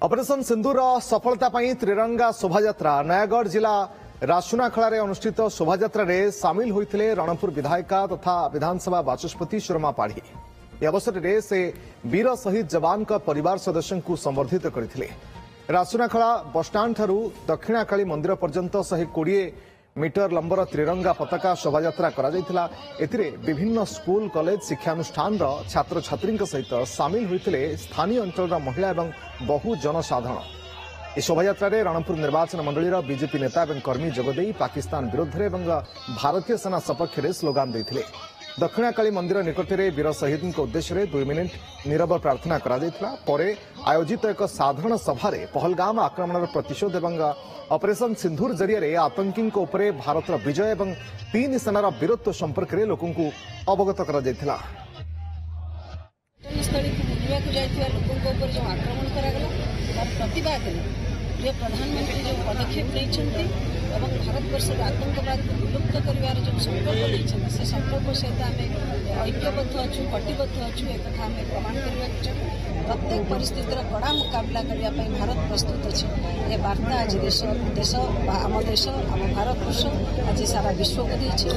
Operation सिंधूर सफलता त्रिरंगा शोभायात्रा नयागढ़ जिला रासुनाखड़ा अनुष्ठित शोभायात्रा सामिल होते रणपुर विधायिका तथा विधानसभा बाचस्पति सुरमा पाढ़ी। यह अवसर में से वीर शहीद जवान का परिवार सदस्य को संबर्धित करते। रासुनाखड़ा बसस्टाण्ड ठारू दक्षिणाकाली मंदिर पर्यंत 120 मीटर लंबर त्रिरंगा पताका शोभायात्रा करा एथिरे विभिन्न स्कूल कॉलेज शिक्षानुष्ठान छात्र छात्री सहित सामिल होते स्थानीय अंचल महिला एवं बहु जनसाधारण। इस शोभायात्रा रणपुर निर्वाचन मंडलीर बीजेपी नेता और कर्मी जोगदे पाकिस्तान विरुद्ध में भारतीय सेना सपक्ष में स्लोगान देते। दक्षिणाकाली मंदिर निकट में वीर शहीद उद्देश्य 2 मिनिट नीरव प्रार्थना करा आयोजित एक साधारण सभा पहलगाम आक्रमण प्रतिशोध एवं ऑपरेशन सिंधूर जरिए आतंकी भारत विजय और 3 सेनार वीरत्व संपर्क में लोक अवगत करा प्रिय प्रधानमंत्री जो पदक्षेप नहीं भारतवर्ष आतंकवाद को विलुप्त कर जो संकल्प नहीं से संकल्प सहित आम ऐक्यबद्ध अच्छु कटिबद्ध अच्छु एक आम प्रमाण करने प्रत्येक परिस्थितिर कड़ा मुकाबला करने भारत प्रस्तुत अच्छे। ये वार्ता आज देश आम भारतवर्ष आज सारा विश्व को देती।